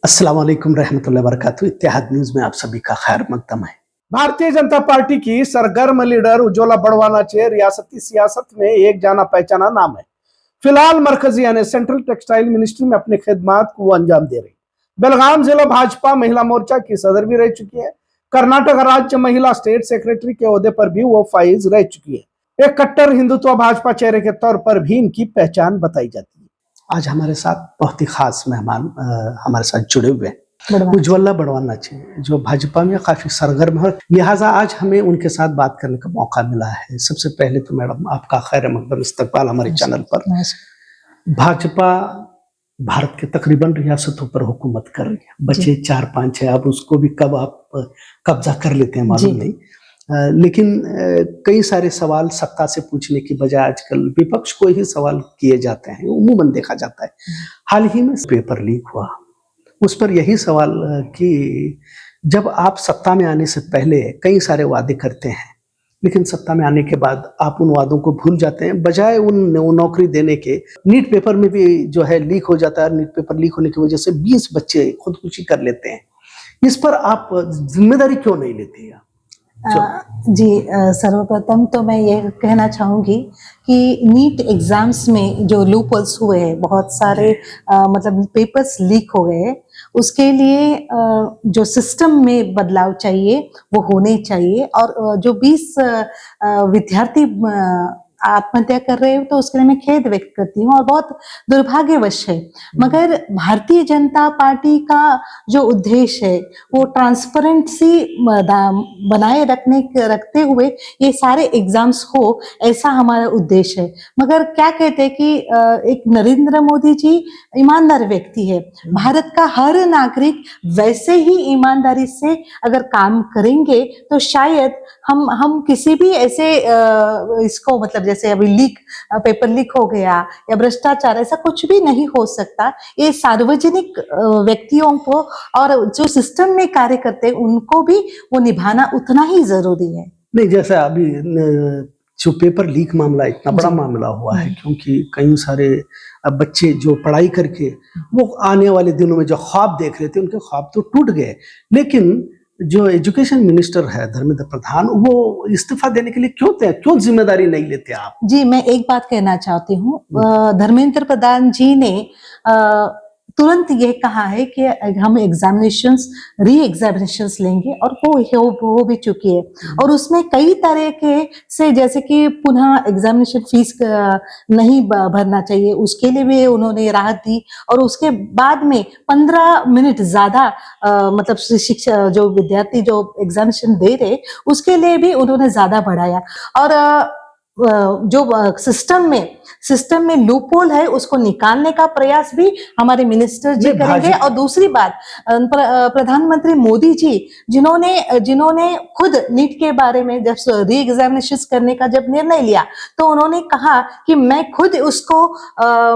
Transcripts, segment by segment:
अस्सलाम वालेकुम रहमतुल्लाहि व बरकातहू। इत्तेहाद न्यूज में आप सभी का खैर मकदम है। भारतीय जनता पार्टी की सरगर्म लीडर उज्ज्वला बड़वानाचे रियासती सियासत में एक जाना पहचाना नाम है। फिलहाल मरकजी यानी सेंट्रल टेक्सटाइल मिनिस्ट्री में अपनी खिदमात को अंजाम दे रही। बेलगाम जिला भाजपा महिला मोर्चा की सदर भी रह चुकी है। कर्नाटक राज्य महिला स्टेट सेक्रेटरी के ओहदे पर भी वो फाइज रह चुकी है। एक कट्टर हिंदुत्व भाजपा चेहरे के तौर पर भी इनकी पहचान बताई जाती है। आज हमारे साथ बहुत ही खास मेहमान हमारे साथ जुड़े हुए हैं, उज्ज्वला बड़वानाचे, जो भाजपा में काफी सरगर्म है। लिहाजा आज हमें उनके साथ बात करने का मौका मिला है। सबसे पहले तो मैडम आपका खैर मकदम इस्तकबाल हमारे चैनल पर। भाजपा भारत के तकरीबन रियासतों पर हुकूमत कर रही है। बचे 4-5 है, अब उसको भी कब आप कब्जा कर लेते हैं मालूम नहीं। लेकिन कई सारे सवाल सत्ता से पूछने की बजाय आजकल विपक्ष को ही सवाल किए जाते हैं, उमूमन देखा जाता है। हाल ही में पेपर लीक हुआ, उस पर यही सवाल कि जब आप सत्ता में आने से पहले कई सारे वादे करते हैं, लेकिन सत्ता में आने के बाद आप उन वादों को भूल जाते हैं, बजाय उन नौकरी देने के। नीट पेपर में भी जो है लीक हो जाता है। नीट पेपर लीक होने की वजह से 20 बच्चे खुदकुशी कर लेते हैं। इस पर आप जिम्मेदारी क्यों नहीं लेते हैं? जी, सर्वप्रथम तो मैं ये कहना चाहूँगी कि नीट एग्ज़ाम्स में जो लूपहोल्स हुए हैं, बहुत सारे मतलब पेपर्स लीक हो गए, उसके लिए जो सिस्टम में बदलाव चाहिए वो होने चाहिए। और जो 20 विद्यार्थी आत्महत्या कर रहे हो तो उसके लिए मैं खेद व्यक्त करती हूँ और बहुत दुर्भाग्यवश है। मगर भारतीय जनता पार्टी का जो उद्देश्य है वो ट्रांसपेरेंसी बनाए रखते हुए ये सारे एग्जाम्स हो, ऐसा हमारा उद्देश्य है। मगर क्या कहते हैं कि एक नरेंद्र मोदी जी ईमानदार व्यक्ति है। भारत का हर नागरिक वैसे ही ईमानदारी से अगर काम करेंगे तो शायद हम किसी भी ऐसे इसको मतलब जैसे अभी पेपर लीक हो गया या भ्रष्टाचार, ऐसा कुछ भी नहीं हो सकता। ये सार्वजनिक व्यक्तियों को और जो सिस्टम में कार्य करते हैं उनको भी वो निभाना उतना ही जरूरी है। नहीं, जैसा अभी जो पेपर लीक मामला इतना बड़ा मामला हुआ है, क्योंकि कई सारे बच्चे जो पढ़ाई करके वो आने वाले दिनों में जो ख्वाब देख रहे थे, उनके ख्वाब तो टूट गए। लेकिन जो एजुकेशन मिनिस्टर है धर्मेंद्र प्रधान, वो इस्तीफा देने के लिए क्यों जिम्मेदारी नहीं लेते आप? जी, मैं एक बात कहना चाहती हूँ। धर्मेंद्र प्रधान जी ने तुरंत ये कहा है कि हम री एग्जामिनेशंस लेंगे और वो हो भी चुकी है। और उसमें कई तरह के से, जैसे कि पुनः एग्जामिनेशन फीस नहीं भरना चाहिए, उसके लिए भी उन्होंने राहत दी। और उसके बाद में 15 मिनट ज्यादा मतलब शिक्षा जो विद्यार्थी जो एग्जामिनेशन दे रहे उसके लिए भी उन्होंने ज्यादा बढ़ाया। और जो सिस्टम में लूपहोल है उसको निकालने का प्रयास भी हमारे मिनिस्टर जी करेंगे। और दूसरी बात, प्रधानमंत्री मोदी जी जिन्होंने खुद नीट के बारे में जब री एग्जामिनेशन करने का जब निर्णय लिया तो उन्होंने कहा कि मैं खुद उसको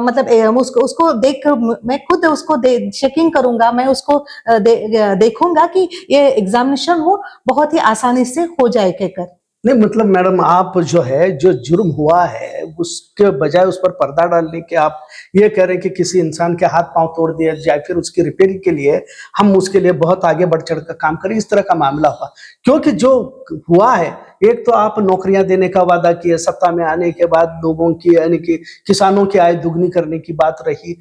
मतलब उसको देख मैं खुद उसको चेकिंग करूंगा, मैं उसको देखूंगा कि ये एग्जामिनेशन वो बहुत ही आसानी से हो जाए कहकर। नहीं, मतलब मैडम आप जो है जो जुर्म हुआ है उसके बजाय उस पर पर्दा डालने के आप ये कह रहे हैं कि किसी इंसान के हाथ पांव तोड़ दिया जाए, फिर उसकी रिपेयरिंग के लिए हम उसके लिए बहुत आगे बढ़ चढ़ कर काम करें। इस तरह का मामला हुआ क्योंकि जो हुआ है, एक तो आप नौकरियां देने का वादा किए, सत्ता में आने के बाद लोगों की यानी कि किसानों की आय दुगनी करने की बात रही।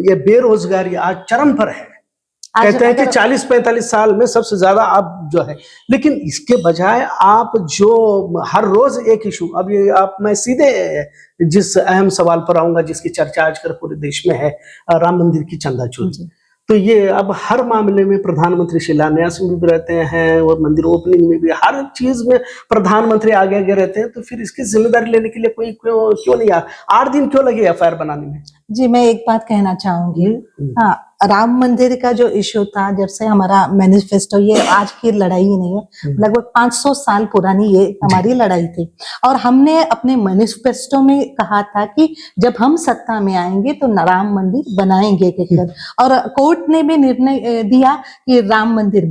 ये बेरोजगारी आज चरम पर है। कहते हैं कि 40-45 साल में सबसे ज्यादा आप जो है, लेकिन इसके बजाय आप जो हर रोज एक इशू, अब ये मैं सीधे जिस अहम सवाल पर आऊंगा जिसकी चर्चा आजकल पूरे देश में है, राम मंदिर की चंदा चोरी। तो ये अब हर मामले में प्रधानमंत्री शिलान्यास में भी रहते हैं और मंदिर ओपनिंग में भी, हर चीज में प्रधानमंत्री आगे आगे रहते हैं। तो फिर इसकी जिम्मेदारी लेने के लिए कोई क्यों नहीं 8 दिन क्यों लगे एफआईआर बनाने में? जी, मैं एक बात कहना चाहूंगी। हाँ, राम मंदिर का जो इश्यू था, जब से हमारा मैनिफेस्टो, ये आज की लड़ाई ही नहीं है, लगभग 500 साल पुरानी ये हमारी लड़ाई थी। और हमने अपने मैनिफेस्टो में कहा था कि जब हम सत्ता में आएंगे तो राम मंदिर बनाएंगे कहकर। और कोर्ट ने भी निर्णय दिया कि राम मंदिर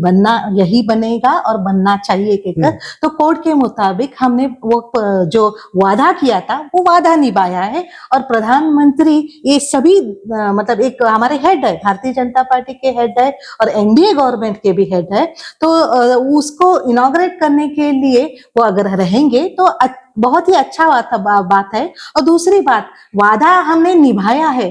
यही बनेगा और बनना चाहिए कहकर। तो कोर्ट के मुताबिक हमने वो जो वादा किया था वो वादा निभाया है। और प्रधानमंत्री ये सभी मतलब एक हमारे हेड है, भारतीय भारतीय जनता पार्टी के हेड है और एनडीए गवर्नमेंट के भी हेड है, तो उसको इनॉग्रेट करने के लिए वो अगर रहेंगे तो बहुत ही अच्छा बात है। और दूसरी बात, वादा हमने निभाया है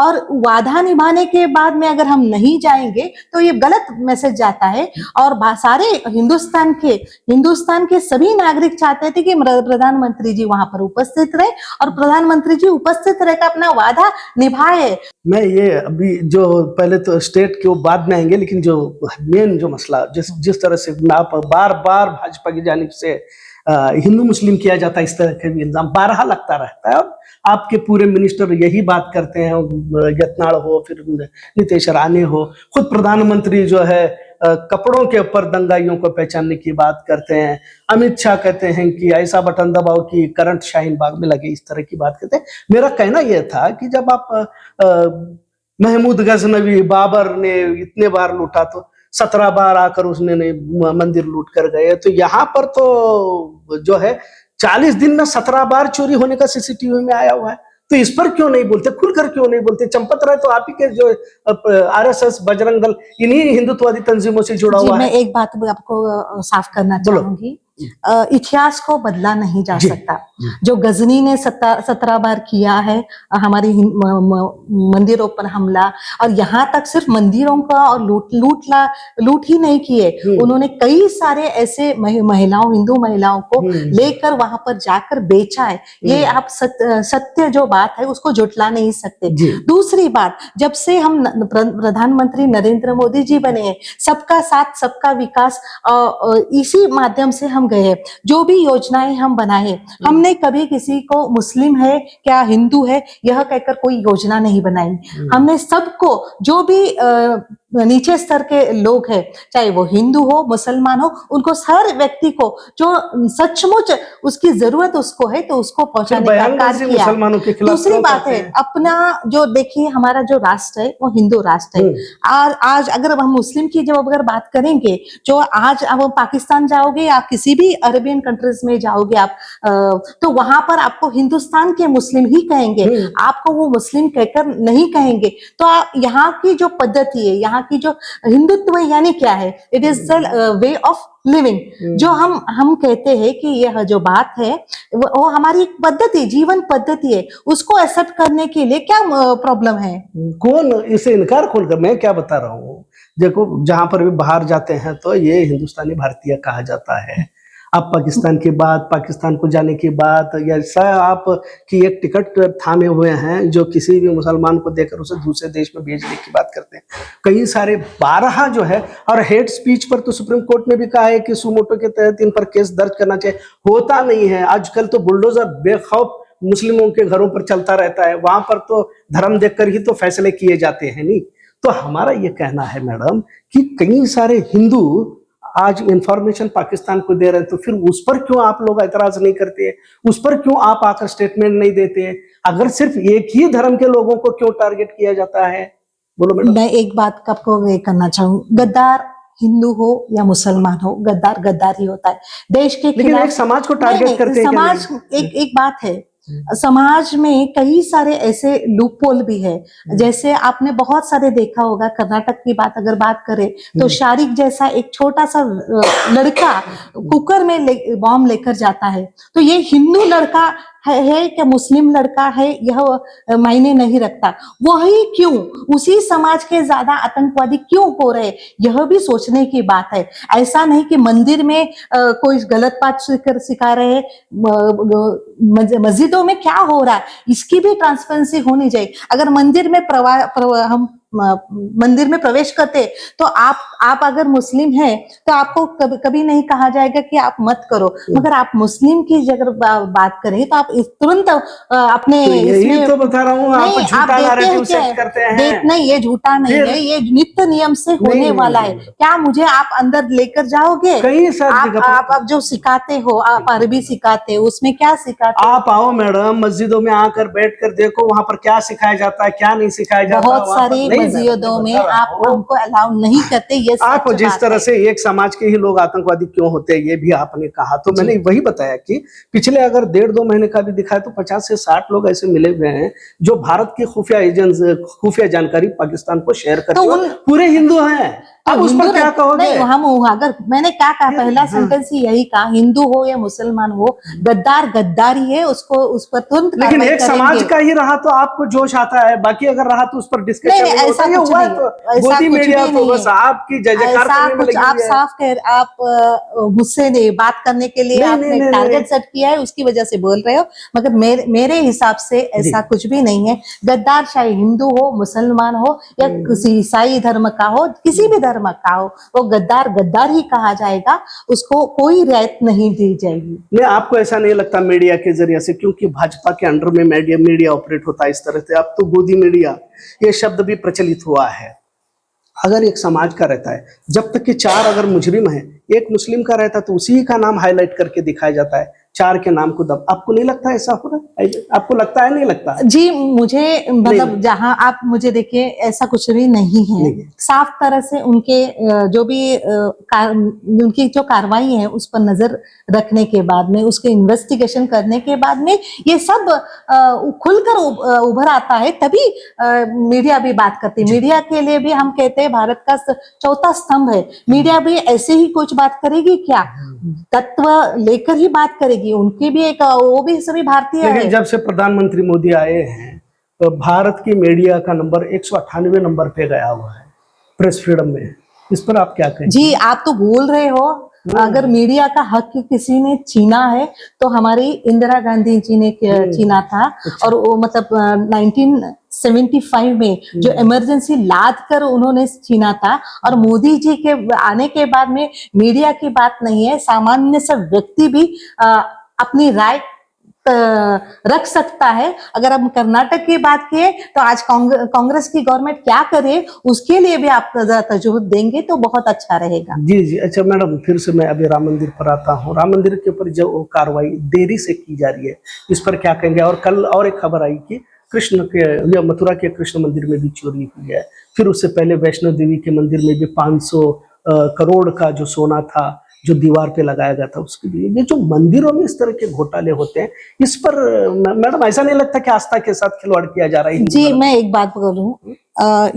और वादा निभाने के बाद में अगर हम नहीं जाएंगे तो ये गलत मैसेज जाता है। और सारे हिंदुस्तान के सभी नागरिक चाहते थे कि प्रधानमंत्री जी वहां पर उपस्थित रहे और प्रधानमंत्री जी उपस्थित रहकर अपना वादा निभाए। मैं ये अभी जो पहले तो स्टेट के वो बाद में आएंगे, लेकिन जो मेन जो मसला जिस तरह से आप बार बार भाजपा की जानिब से हिंदू मुस्लिम किया जाता है, इस तरह के भी इल्जाम बारहा लगता रहता है। अब आपके पूरे मिनिस्टर यही बात करते हैं, यत्नाड़ हो फिर नीतीश राणे हो, खुद प्रधानमंत्री जो है कपड़ों के ऊपर दंगाइयों को पहचानने की बात करते हैं। अमित शाह कहते हैं कि ऐसा बटन दबाओ कि करंट शाहीन बाग में लगे, इस तरह की बात करते हैं। मेरा कहना यह था कि जब आप महमूद गजनवी बाबर ने इतने बार लूटा तो 17 बार आकर उसने मंदिर लूट कर गए, तो यहाँ पर तो जो है 40 दिन में 17 बार चोरी होने का सीसीटीवी में आया हुआ है। तो इस पर क्यों नहीं बोलते, खुलकर क्यों नहीं बोलते? चंपत राय तो आप ही के जो आरएसएस बजरंग दल इन्हीं हिंदुत्ववादी तंजीमों से जुड़ा हुआ है। मैं एक बात आपको साफ करना चाहूंगी, इतिहास को बदला नहीं जा सकता। जो गजनी ने 17 बार किया है हमारी मंदिरों पर हमला, और यहाँ तक सिर्फ मंदिरों का और लूट ही नहीं किए, उन्होंने कई सारे ऐसे हिंदू महिलाओं को लेकर वहां पर जाकर बेचा है। ये आप सत्य जो बात है उसको जुटला नहीं सकते। दूसरी बात, जब से हम प्रधानमंत्री नरेंद्र मोदी जी बने हैं, सबका साथ सबका विकास इसी माध्यम से हम गए। जो भी योजनाएं हम बनाए, हमने कभी किसी को मुस्लिम है क्या हिंदू है यह कहकर कोई योजना नहीं बनाई। हमने सबको, जो भी नीचे स्तर के लोग हैं, चाहे वो हिंदू हो मुसलमान हो, उनको हर व्यक्ति को जो सचमुच उसकी जरूरत उसको है तो उसको पहुंचाने का कार्य किया। दूसरी बात है, अपना जो देखिए हमारा जो राष्ट्र है वो हिंदू राष्ट्र है। आज अगर हम मुस्लिम की जब अगर बात करेंगे, जो आज अब पाकिस्तान जाओगे या किसी भी अरेबियन कंट्रीज में जाओगे आप, तो वहां पर आपको हिंदुस्तान के मुस्लिम ही कहेंगे, आपको वो मुस्लिम कहकर नहीं कहेंगे। तो यहाँ की जो पद्धति है, यहाँ की जो हिंदुत्व यानी क्या है, it is the way of living. जो हम कहते हैं कि यह जो बात है वो हमारी पद्धति, जीवन पद्धति है, उसको एक्सेप्ट करने के लिए क्या प्रॉब्लम है? कौन इसे इनकार खोलकर, मैं क्या बता रहा हूँ। देखो, जहां पर भी बाहर जाते हैं तो ये हिंदुस्तानी भारतीय कहा जाता है। आप पाकिस्तान के बाद, पाकिस्तान को जाने के बाद, ऐसा आप कि एक टिकट थामे हुए हैं जो किसी भी मुसलमान को देकर उसे दूसरे देश में भेजने की बात करते हैं। कई सारे 12 जो है, और हेट स्पीच पर तो सुप्रीम कोर्ट ने भी कहा है कि सुमोटो के तहत इन पर केस दर्ज करना चाहिए। होता नहीं है। आजकल तो बुलडोजर बेखौफ मुस्लिमों के घरों पर चलता रहता है, वहां पर तो धर्म देखकर ही तो फैसले किए जाते हैं। नहीं तो हमारा ये कहना है मैडम कि कई सारे हिंदू आज इंफॉर्मेशन पाकिस्तान को दे रहे हैं, तो फिर उस पर क्यों आप लोग एतराज नहीं करते? उस पर क्यों आप आकर स्टेटमेंट नहीं देते? अगर सिर्फ एक ही धर्म के लोगों को क्यों टारगेट किया जाता है? बोलो मैडम। मैं एक बात आपको ये करना चाहूँ, गद्दार हिंदू हो या मुसलमान हो, गद्दार गद्दार ही होता है देश के खिलाफ। लेकिन एक समाज को टारगेट करते हैं। समाज एक बात है, समाज में कई सारे ऐसे लूपहोल भी है। जैसे आपने बहुत सारे देखा होगा, कर्नाटक की अगर बात करें तो शारिक जैसा एक छोटा सा लड़का कुकर में बॉम्ब लेकर जाता है, तो ये हिंदू लड़का है क्या मुस्लिम लड़का है यह मायने नहीं रखता। वही क्यों उसी समाज के ज्यादा आतंकवादी क्यों हो रहे, यह भी सोचने की बात है। ऐसा नहीं कि मंदिर में कोई गलत बात सिखा रहे हैं, मस्जिदों में क्या हो रहा है इसकी भी ट्रांसपेरेंसी होनी चाहिए। अगर मंदिर में हम मंदिर में प्रवेश करते तो आप अगर मुस्लिम हैं तो आपको कभी नहीं कहा जाएगा कि आप मत करो, मगर आप मुस्लिम की अगर बात करें तो आप तुरंत अपने तो यही तो बता रहा हूँ, आप झूठा नैरेटिव सेट करते हैं। नहीं, ये झूठा नहीं है, ये नित्य नियम से होने वाला है। क्या मुझे आप अंदर लेकर जाओगे? आप जो सिखाते हो, आप अरबी सिखाते हो, उसमें क्या सिखाते? आप आओ मैडम, मस्जिदों में आकर बैठ कर देखो वहां पर क्या सिखाया जाता है, क्या नहीं सिखाया जाता। बहुत सारी मस्जिदों में बता रहा आप हूँ। हमको अलाउ नहीं करते, ये आप सच जिस बात तरह है। से एक समाज के ही लोग आतंकवादी क्यों होते हैं ये भी आपने कहा, तो जी। मैंने वही बताया कि पिछले अगर 1.5-2 महीने का भी दिखाया तो 50 से 60 लोग ऐसे मिले हुए हैं जो भारत की खुफिया जानकारी पाकिस्तान को शेयर करते तो हैं, उन पूरे हिंदू हैं। तो अब उस हिंदू पर क्या कहोगे? नहीं, हम अगर मैंने क्या कहा, पहला हाँ। सेंटेंस ही यही कहा, हिंदू हो या मुसलमान हो, गद्दार गद्दारी है, उसको उस पर तुरंत लेकिन कार्रवाई एक समाज करेंगे। का ही रहा तो आपको जोश आता है, बाकी अगर रहा तो उस पर नहीं डिस्कशन नहीं, नहीं होता। ऐसा ये कुछ हुआ है नहीं तो है, ऐसा गोदी कुछ मीडिया भी तो नहीं बस है। आपकी जय जयकार ऐसा करने में कुछ लगी आप हुई है। साफ कह, आप मुझसे बात करने के लिए नहीं नहीं आपने नहीं टारगेट नहीं सेट किया है, उसकी वजह से बोल रहे हो, मगर मेरे हिसाब से जी। ऐसा कुछ भी नहीं है। गद्दार चाहे हिंदू हो, मुसलमान हो या किसी ईसाई धर्म का हो, किसी भी धर्म का हो, वो गद्दार गद्दार ही कहा जाएगा, उसको कोई रियायत नहीं दी जाएगी। नहीं, आपको ऐसा नहीं लगता मीडिया के जरिए से, क्योंकि भाजपा के अंडर में मीडिया ऑपरेट होता है इस तरह से, अब तो गोदी मीडिया ये शब्द भी प्रचलित हुआ है। अगर एक समाज का रहता है, जब तक कि 4 अगर मुजरिम है, एक मुस्लिम का रहता है तो उसी का नाम हाईलाइट करके दिखाया जाता है, 4 के नाम को दब। आपको नहीं लगता ऐसा हो रहा है? आपको लगता है नहीं लगता? जी, मुझे मतलब नहीं। जहां आप मुझे देखिए, ऐसा कुछ भी नहीं है। नहीं। साफ तरह से उनके जो भी उनकी जो कार्रवाई है उस पर नजर रखने के बाद में, उसके इन्वेस्टिगेशन करने के बाद में ये सब खुलकर उभर आता है, तभी मीडिया भी बात करती है। मीडिया के लिए भी हम कहते हैं भारत का चौथा स्तंभ है। मीडिया भी ऐसे ही कुछ बात करेगी क्या? तत्व लेकर ही बात करेगी। उनकी भी एक, वो भी सभी भारतीय लेकिन है। जब से प्रधानमंत्री मोदी आए हैं तो भारत की मीडिया का नंबर 198 नंबर पे गया हुआ है प्रेस फ्रीडम में। इस पर आप क्या कहेंगे? जी, आप तो बोल रहे हो, अगर मीडिया का हक किसी ने छीना है तो हमारी इंदिरा गांधी जी ने छीना था। और वो मतलब 1975 में जो इमरजेंसी लाद कर उन्होंने छीना था। और मोदी जी के आने के बाद में मीडिया की बात नहीं है, सामान्य सा व्यक्ति भी अपनी राय रख सकता है। अगर हम कर्नाटक की बात किए तो आज कांग्रेस की गवर्नमेंट क्या करे, उसके लिए भी आप जरा तजुर्बा देंगे तो बहुत अच्छा रहेगा। जी जी, अच्छा मैडम, फिर से मैं अभी राम मंदिर पर आता हूँ। राम मंदिर के ऊपर जो कार्रवाई देरी से की जा रही है, इस पर क्या कहेंगे? और कल और एक खबर आई कि कृष्ण के या मथुरा के कृष्ण मंदिर में भी चोरी हुई है। फिर उससे पहले वैष्णो देवी के मंदिर में भी 500 करोड़ का जो सोना था जो दीवार पे लगाया गया था उसके लिए। ये जो मंदिरों में इस तरह के घोटाले होते हैं, इस पर मैडम ऐसा नहीं लगता कि आस्था के साथ खिलवाड़ किया जा रहा है? जी, मैं एक बात बोलूं,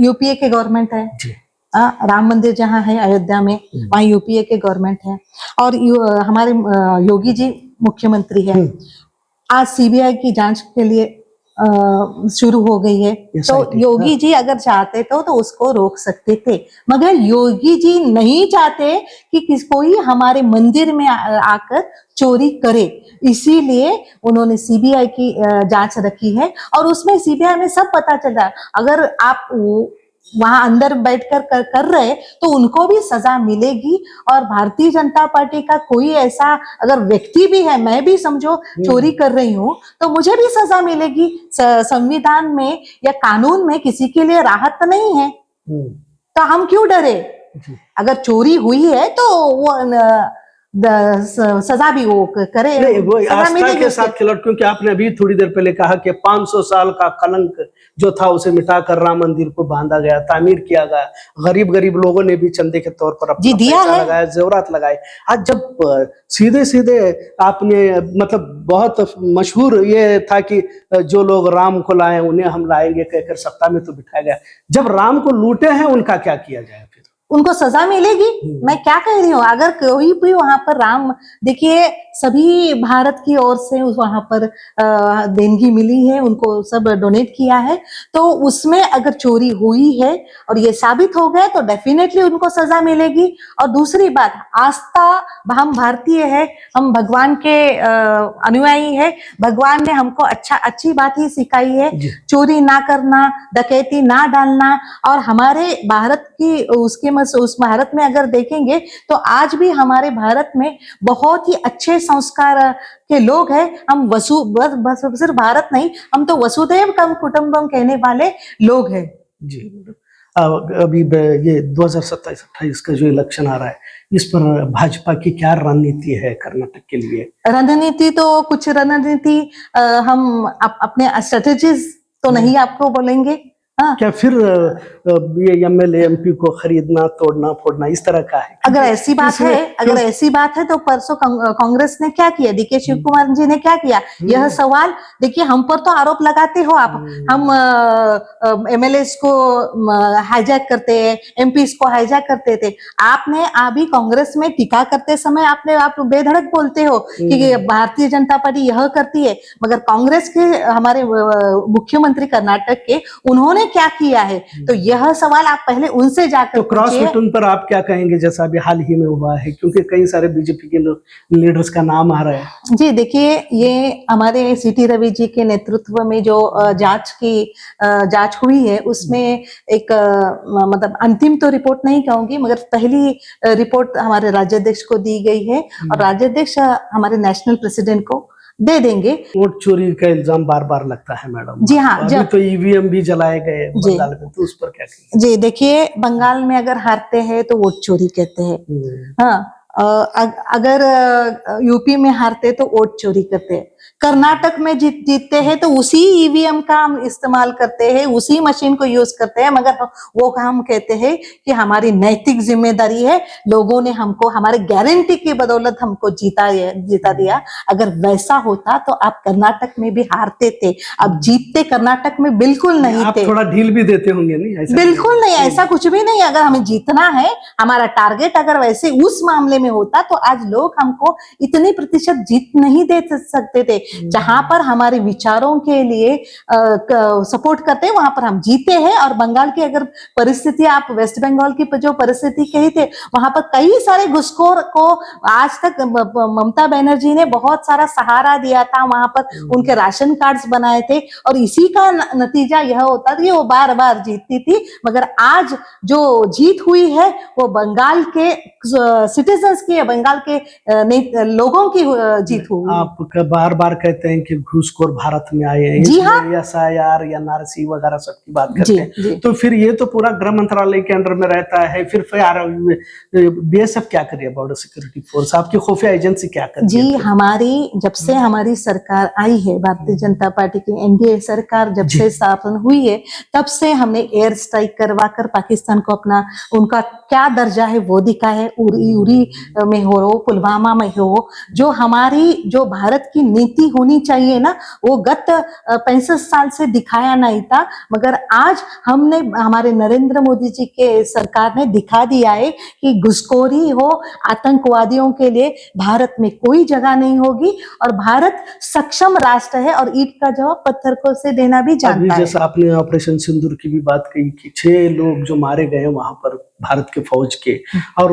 यूपीए के गवर्नमेंट है जी। राम मंदिर जहां है अयोध्या में, वहाँ यूपीए के गवर्नमेंट है। और हमारे योगी जी मुख्यमंत्री है। आज सीबीआई की जांच के लिए शुरू हो गई है। तो योगी जी अगर चाहते तो उसको रोक सकते थे, मगर योगी जी नहीं चाहते कि कोई हमारे मंदिर में आकर चोरी करे। इसीलिए उन्होंने सीबीआई की जांच रखी है और उसमें सीबीआई में सब पता चल रहा है। अगर आप वहां अंदर बैठकर कर रहे तो उनको भी सजा मिलेगी। और भारतीय जनता पार्टी का कोई ऐसा अगर व्यक्ति भी है, मैं भी समझो चोरी कर रही हूँ तो मुझे भी सजा मिलेगी। संविधान में या कानून में किसी के लिए राहत नहीं है, तो हम क्यों डरे? अगर चोरी हुई है तो वो सजा भी वो करे। नहीं, वो आस्था के साथ खिलवाड़, क्योंकि आपने अभी थोड़ी देर पहले कहा कि 500 साल का कलंक जो था उसे मिटाकर राम मंदिर को बांधा गया, तामीर किया गया। गरीब लोगों ने भी चंदे के तौर पर अपना पैसा लगाया, जेवरात लगाए। आज जब सीधे सीधे आपने मतलब बहुत मशहूर ये था कि जो लोग राम को लाए उन्हें हम लाएंगे कहकर सत्ता में तो बिठाया गया, जब राम को लूटे हैं उनका क्या किया जाए? उनको सजा मिलेगी। मैं क्या कह रही हूँ, अगर कोई भी वहां पर राम, देखिए सभी भारत की ओर से वहां पर देनगी मिली है, उनको सब डोनेट किया है। तो उसमें अगर चोरी हुई है और ये साबित हो गया तो डेफिनेटली उनको सजा मिलेगी। और दूसरी बात, आस्था, हम भारतीय है, हम भगवान के अनुयायी है। भगवान ने हमको अच्छी बात ही सिखाई है, चोरी ना करना, डकैती ना डालना। और हमारे भारत की उस भारत में अगर देखेंगे तो आज भी हमारे भारत में बहुत ही अच्छे संस्कार के लोग हैं। हम बस सिर्फ भारत नहीं, हम तो वसुधैव कुटुंबकम कहने वाले लोग हैं। जी, अभी ये 2027-28 का जो इलेक्शन आ रहा है, इस पर भाजपा की क्या रणनीति है कर्नाटक के लिए? रणनीति तो कुछ रणनीति हम अपने स्ट्रेटेजीज तो नहीं आपको बोलेंगे, हाँ। क्या फिर ये एमएलए एमपी को खरीदना, तोड़ना, फोड़ना इस तरह का है? अगर ऐसी बात है, अगर ऐसी बात है तो परसों कांग्रेस ने क्या किया, डीके शिव कुमार जी ने क्या किया? यह सवाल देखिए, हम पर तो आरोप लगाते हो आप, हम एमएलएस को हाईजैक करते हैं, एमपीस को हाईजैक करते थे। आपने अभी कांग्रेस में टीका करते समय आप बेधड़क बोलते हो कि भारतीय जनता पार्टी यह करती है, मगर कांग्रेस के हमारे मुख्यमंत्री कर्नाटक के, उन्होंने क्या किया है? तो यह सवाल आप पहले उनसे जाकर तो क्रॉस पूछिए। बटन पर आप क्या कहेंगे, जैसा अभी हाल ही में हुआ है, क्योंकि कई सारे बीजेपी के लीडर्स का नाम आ रहा है। जी देखिए, ये हमारे सीटी रवि जी के नेतृत्व में जो जांच हुई है, उसमें एक मतलब अंतिम तो रिपोर्ट नहीं कहूंगी, मगर पहली रिपोर्ट हमारे राज्याध्यक्ष को दी गई है और राज्याध्यक्ष हमारे नेशनल प्रेसिडेंट को दे देंगे। वोट चोरी का इल्जाम बार बार लगता है मैडम। जी हाँ, अभी तो ईवीएम भी जलाए गए जी। बंगाल में, तो उस पर क्या कहेंगे? जी देखिए, बंगाल में अगर हारते हैं तो वोट चोरी कहते हैं। हाँ, अगर यूपी में हारते तो वोट चोरी करते हैं। कर्नाटक में जीतते हैं तो उसी ईवीएम का हम इस्तेमाल करते हैं, उसी मशीन को यूज करते हैं, मगर वो हम कहते हैं कि हमारी नैतिक जिम्मेदारी है, लोगों ने हमको हमारे गारंटी की बदौलत हमको जीता दिया। अगर वैसा होता तो आप कर्नाटक में भी हारते थे, अब जीतते कर्नाटक में बिल्कुल नहीं आप थे। थोड़ा ढील भी देते होंगे नहीं? ऐसा बिल्कुल नहीं, ऐसा कुछ भी नहीं। अगर हमें जीतना है, हमारा टारगेट अगर वैसे उस मामले में होता तो आज लोग हमको इतनी प्रतिशत जीत नहीं दे सकते थे। जहां पर हमारे विचारों के लिए सपोर्ट करते हैं, वहां पर हम जीते हैं। और बंगाल की अगर परिस्थिति, आप वेस्ट बंगाल की जो परिस्थिति कही थे, वहां पर कई सारे घुसखोर को आज तक ममता बनर्जी ने बहुत सारा सहारा दिया था, वहां पर उनके राशन कार्ड्स बनाए थे, और इसी का नतीजा यह होता था कि वो बार बार जीतती थी। मगर आज जो जीत हुई है वो बंगाल के सिटीजन्स की, बंगाल के लोगों की जीत हुई। आप बार बार कहते हैं कि घूसखोर भारत में आए हैं, जी हाँ, एसआईआर या नारसी वगैरह सब की बात करते जी, हैं, जी। तो फिर ये तो पूरा गृह मंत्रालय के अंडर में रहता है। फिर बीएसएफ क्या करिए, बॉर्डर सिक्योरिटी फोर्स, आपकी खुफिया एजेंसी क्या कर जी? हमारी जब से हमारी सरकार आई है, भारतीय जनता पार्टी की एनडीए सरकार जब से स्थापना हुई है, तब से हमने एयर स्ट्राइक करवा कर पाकिस्तान को अपना, उनका क्या दर्जा है वो दिखाया है। उरी में हो, पुलवामा में हो, जो हमारी जो भारत की नीति होनी चाहिए ना, वो गत 65 साल से दिखाया नहीं था, मगर आज हमने, हमारे नरेंद्र मोदी जी के सरकार ने दिखा दिया है कि घुसखोरी हो, आतंकवादियों के लिए भारत में कोई जगह नहीं होगी, और भारत सक्षम राष्ट्र है और ईंट का जवाब पत्थर को से देना भी जानता है। जैसा आपने ऑपरेशन सिंदूर की भी बात कही कि 6 लोग जो मारे गए वहां पर भारत के फौज के, और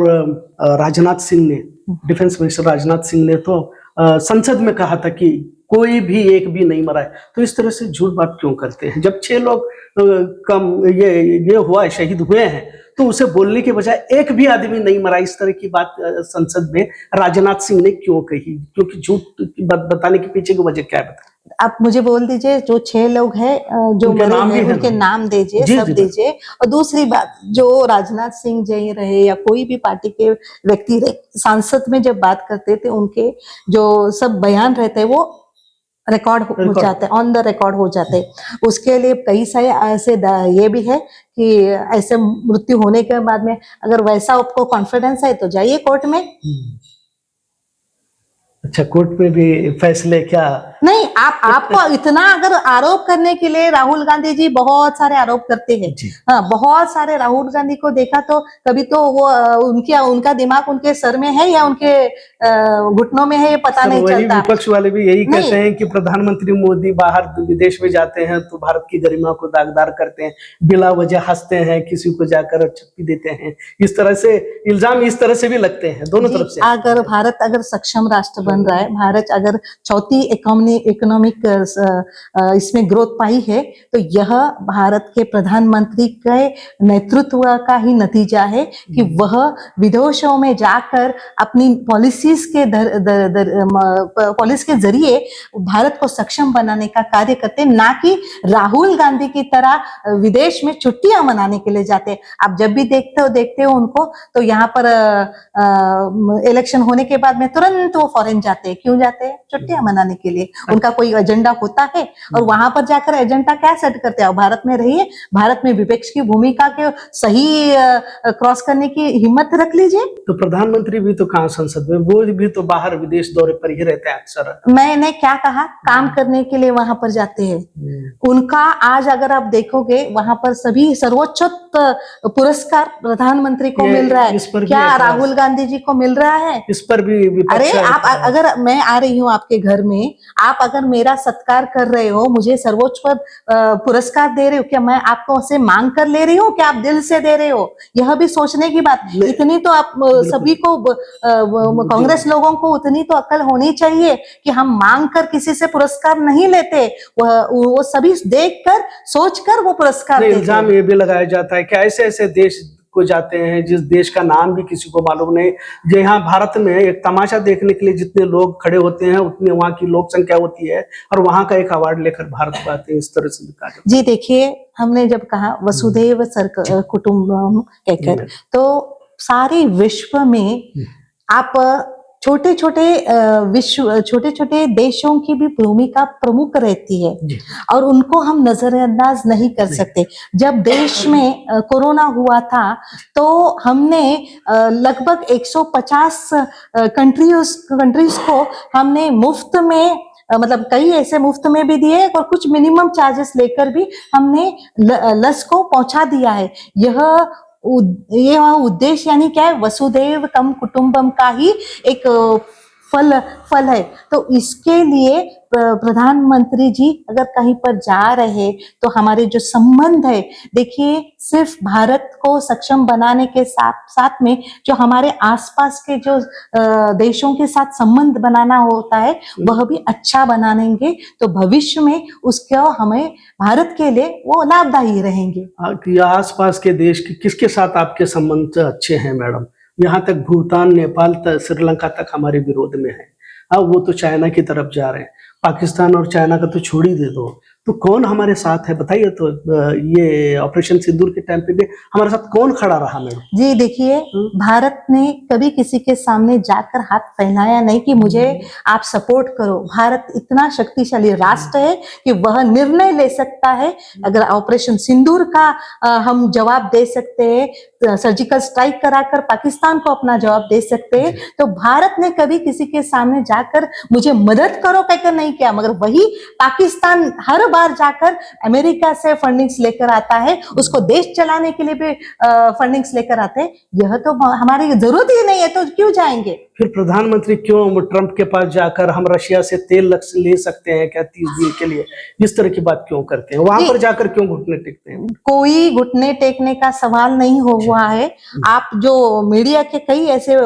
राजनाथ सिंह ने, डिफेंस मिनिस्टर राजनाथ सिंह ने तो संसद में कहा था कि कोई भी एक भी नहीं मरा है। तो इस तरह से झूठ बात क्यों करते हैं? जब 6 लोग कम ये हुआ, शहीद हुए हैं, तो उसे बोलने के बजाय एक भी आदमी नहीं मरा, इस तरह की बात संसद में राजनाथ सिंह ने क्यों कही? क्योंकि झूठ बताने के पीछे की वजह क्या है? आप मुझे बोल दीजिए, जो 6 लोग हैं जो मरे हैं, उनके नाम दीजिए, सब दीजिए। और दूसरी बात, जो राजनाथ सिंह जी रहे या कोई भी पार्टी के व्यक्ति रहे, सांसद में जब बात करते थे, उनके जो सब बयान रहते हैं वो रिकॉर्ड हो जाते हैं, ऑन द रिकॉर्ड हो जाते हैं। उसके लिए कई सारे ऐसे ये भी है कि ऐसे मृत्यु होने के बाद में अगर वैसा आपको कॉन्फिडेंस है तो जाइए कोर्ट में। अच्छा, कोर्ट में भी फैसले क्या? नहीं, आपको इतना अगर आरोप करने के लिए, राहुल गांधी जी बहुत सारे आरोप करते हैं। हाँ, बहुत सारे। राहुल गांधी को देखा तो कभी तो वो उनका दिमाग उनके सर में है या उनके घुटनों में है, ये पता नहीं चलता। विपक्ष वाले भी यही कहते हैं कि प्रधानमंत्री मोदी बाहर विदेश में जाते हैं तो भारत की गरिमा को दागदार करते हैं, बिला वजह हंसते हैं, किसी को जाकर चप्पी देते हैं। इस तरह से इल्जाम इस तरह से भी लगते हैं दोनों तरफ से। अगर भारत अगर सक्षम राष्ट्र बन रहा है, भारत अगर चौथी इकोनॉमिक इसमें ग्रोथ पाई है, तो यह भारत के प्रधानमंत्री के नेतृत्व का ही नतीजा है कि वह विदेशों में जाकर अपनी पॉलिसीज के जरिए भारत को सक्षम बनाने का कार्य करते, ना कि राहुल गांधी की तरह विदेश में छुट्टियां मनाने के लिए जाते। आप जब भी देखते हो उनको, तो यहाँ पर इलेक्शन होने के बाद में तुरंत वो फॉरेन जाते हैं। क्यों जाते हैं? छुट्टियां मनाने के लिए। उनका कोई एजेंडा होता है और वहां पर जाकर एजेंडा क्या सेट करते हैं। और भारत में रहिए, भारत में विपक्ष की भूमिका के सही क्रॉस करने की हिम्मत रख लीजिए। तो प्रधानमंत्री भी तो कहाँ संसद में, वो भी तो बाहर विदेश दौरे पर ही रहते हैं अक्सर। मैंने क्या कहा, काम करने के लिए वहां पर जाते हैं। उनका आज अगर आप देखोगे वहां पर सभी सर्वोच्च पुरस्कार प्रधानमंत्री को मिल रहा इस पर है। भी क्या ऐतराज। राहुल गांधी जी को मिल रहा है? इस पर भी विपक्ष अरे है आप ऐतराज। अगर मैं आ रही हूँ आपके घर में, आप अगर मेरा सत्कार कर रहे हो, मुझे सर्वोच्च पुरस्कार दे रहे हो, क्या मैं आपको उसे मांग कर ले रही हूँ, क्या आप दिल से दे रहे हो? यह भी सोचने की बात। नहीं, इतनी तो आप सभी को कांग्रेस लोगों को उतनी तो अकल होनी चाहिए कि हम मांग कर किसी से पुरस्कार नहीं लेते। वो सभी देख कर सोच कर वो पुरस्कार नहीं, देते इल्जाम हैं। ये भी लगाया जाता है कि ऐसे ऐसे देश को जाते हैं जिस देश का नाम भी किसी को मालूम नहीं। जो यहाँ भारत में एक तमाशा देखने के लिए जितने लोग खड़े होते हैं उतनी वहाँ की लोक संख्या होती है, और वहाँ का एक अवार्ड लेकर भारत को आते हैं। इस तरह से कहा जाता है। जी देखिए, हमने जब कहा वसुधैव कुटुंबकम कहकर, तो सारे विश्व में आप छोटे छोटे देशों की भी भूमिका प्रमुख रहती है जी। और उनको हम नजरअंदाज नहीं कर सकते। जब देश में कोरोना हुआ था तो हमने लगभग 150 कंट्रीज को हमने मुफ्त में मतलब कई ऐसे मुफ्त में भी दिए और कुछ मिनिमम चार्जेस लेकर भी हमने लस को पहुंचा दिया है। ये उद्देश्य यानी क्या है, वसुधैव कम कुटुंबम का ही एक फल है। तो इसके लिए प्रधानमंत्री जी अगर कहीं पर जा रहे तो हमारे जो संबंध है, देखिए सिर्फ भारत को सक्षम बनाने के साथ साथ में जो हमारे आसपास के जो देशों के साथ संबंध बनाना होता है वह भी अच्छा बनाएंगे तो भविष्य में उसका हमें भारत के लिए वो लाभदायी रहेंगे। कि आसपास के देश के किसके साथ आपके संबंध अच्छे हैं मैडम? यहाँ तक भूटान, नेपाल तक, श्रीलंका तक हमारे विरोध में है। अब वो तो चाइना की तरफ जा रहे हैं। पाकिस्तान और चाइना का तो छोड़ ही दे दो, तो कौन हमारे साथ है बताइए। तो ये ऑपरेशन सिंदूर के टाइम पे भी हमारे साथ कौन खड़ा रहा मैडम? जी देखिए, भारत ने कभी किसी के सामने जाकर हाथ फैलाया नहीं कि मुझे आप सपोर्ट करो। भारत इतना शक्तिशाली राष्ट्र है कि वह निर्णय ले सकता है। अगर ऑपरेशन सिंदूर का हम जवाब दे सकते हैं, सर्जिकल स्ट्राइक कराकर पाकिस्तान को अपना जवाब दे सकते हैं, तो भारत ने कभी किसी के सामने जाकर मुझे मदद करो कहकर नहीं किया। मगर वही पाकिस्तान हर बार जाकर अमेरिका से फंडिंग्स लेकर आता है, उसको देश चलाने के लिए भी फंडिंग्स लेकर आते हैं। यह तो हमारी जरूरत ही नहीं है, तो क्यों जाएंगे? फिर प्रधानमंत्री क्यों ट्रंप के पास जाकर हम रशिया से तेल ले सकते हैं क्या 30 दिन के लिए, इस तरह की बात क्यों करते हैं? वहां पर जाकर क्यों घुटने टेकते हैं? कोई घुटने टेकने का सवाल नहीं हुआ है। आप जो मीडिया के कई ऐसे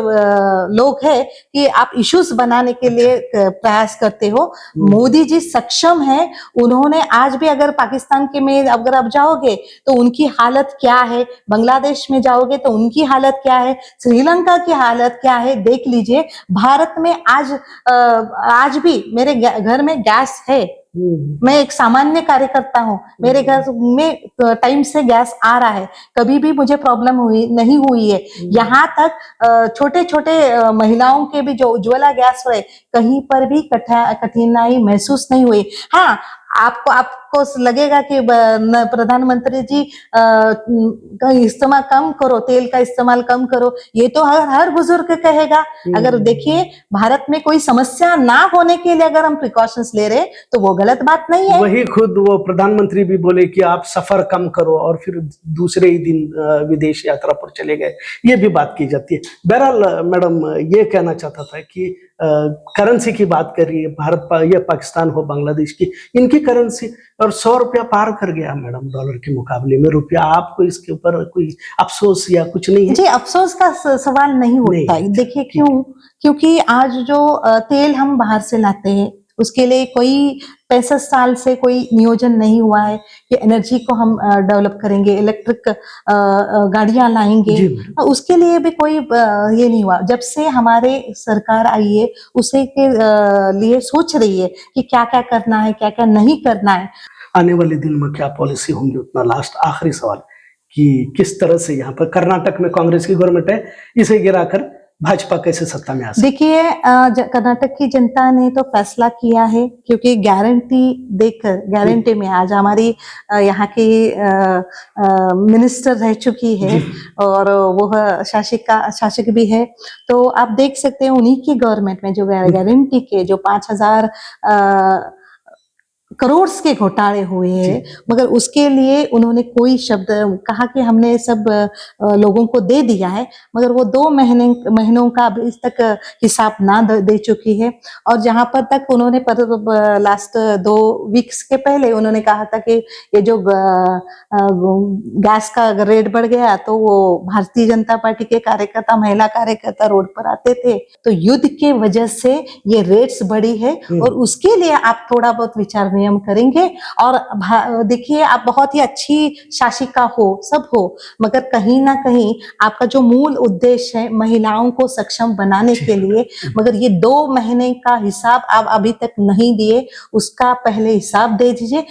लोग हैं कि आप इश्यूज बनाने के लिए प्रयास करते हो। मोदी जी सक्षम है, उन्होंने आज भी अगर पाकिस्तान के में अगर आप जाओगे तो उनकी हालत क्या है, बांग्लादेश में जाओगे तो उनकी हालत क्या है, श्रीलंका की हालत क्या है, देख लीजिए। भारत में आज भी मेरे घर में गैस है। मैं एक सामान्य कार्यकर्ता हूँ, मेरे घर में टाइम से गैस आ रहा है, कभी भी मुझे प्रॉब्लम नहीं हुई है। यहाँ तक छोटे छोटे महिलाओं के भी जो उज्ज्वला गैस रहे, कहीं पर भी कठिनाई महसूस नहीं हुई। हाँ, आपको लगेगा कि प्रधानमंत्री जी का इस्तेमाल कम करो, तेल का इस्तेमाल कम करो, ये तो हर बुजुर्ग कहेगा। अगर देखिए भारत में कोई समस्या ना होने के लिए अगर हम प्रिकॉशंस ले रहे तो वो गलत बात नहीं है। वही खुद वो प्रधानमंत्री भी बोले कि आप सफर कम करो, और फिर दूसरे ही दिन विदेश यात्रा पर चले गए, ये भी बात की जाती है। बहरहाल मैडम, ये कहना चाहता था कि करेंसी की बात कर रही है भारत या पाकिस्तान हो बांग्लादेश की, इनकी करेंसी और 100 रुपया पार कर गया मैडम डॉलर के मुकाबले में रुपया। आपको इसके ऊपर कोई अफसोस या कुछ नहीं है? जी, अफसोस का सवाल नहीं होता है। देखिए क्यों? क्योंकि आज जो तेल हम बाहर से लाते हैं उसके लिए कोई 65 साल से कोई नियोजन नहीं हुआ है कि एनर्जी को हम डेवलप करेंगे, इलेक्ट्रिक गाड़ियां लाएंगे, उसके लिए भी कोई ये नहीं हुआ। जब से हमारे सरकार आई है उसे के लिए सोच रही है कि क्या क्या करना है, क्या क्या नहीं करना है। आने वाले दिन में क्या पॉलिसी होंगी? उतना लास्ट आखिरी सवाल कि किस तरह से यहाँ पर कर्नाटक में कांग्रेस की गवर्नमेंट है, इसे गिराकर भाजपा कैसे सत्ता में आ सकती देखिए कर्नाटक की जनता ने तो फैसला किया है, क्योंकि गारंटी देकर, गारंटी में आज हमारी यहाँ की मिनिस्टर रह चुकी है जी। और वो शासक भी है। तो आप देख सकते हैं उन्हीं की गवर्नमेंट में जो गारंटी के जो 5,000 करोड़ के घोटाले हुए हैं, मगर उसके लिए उन्होंने कोई शब्द कहा कि हमने सब लोगों को दे दिया है, मगर वो 2 महीनों का अभी तक हिसाब ना दे चुकी है। और जहां पर तक उन्होंने लास्ट 2 वीक्स के पहले उन्होंने कहा था कि ये जो गैस का रेट बढ़ गया तो वो भारतीय जनता पार्टी के कार्यकर्ता, महिला कार्यकर्ता रोड पर आते थे, तो युद्ध के वजह से ये रेट्स बढ़ी है और उसके लिए आप थोड़ा बहुत विचार नियम करेंगे। और देखिए आप बहुत ही अच्छी शासिका हो, सब हो, मगर कहीं ना कहीं आपका जो मूल उद्देश्य है महिलाओं को सक्षम बनाने के लिए, मगर ये 2 महीने का हिसाब आप अभी तक नहीं दिए, उसका पहले हिसाब दे दीजिए,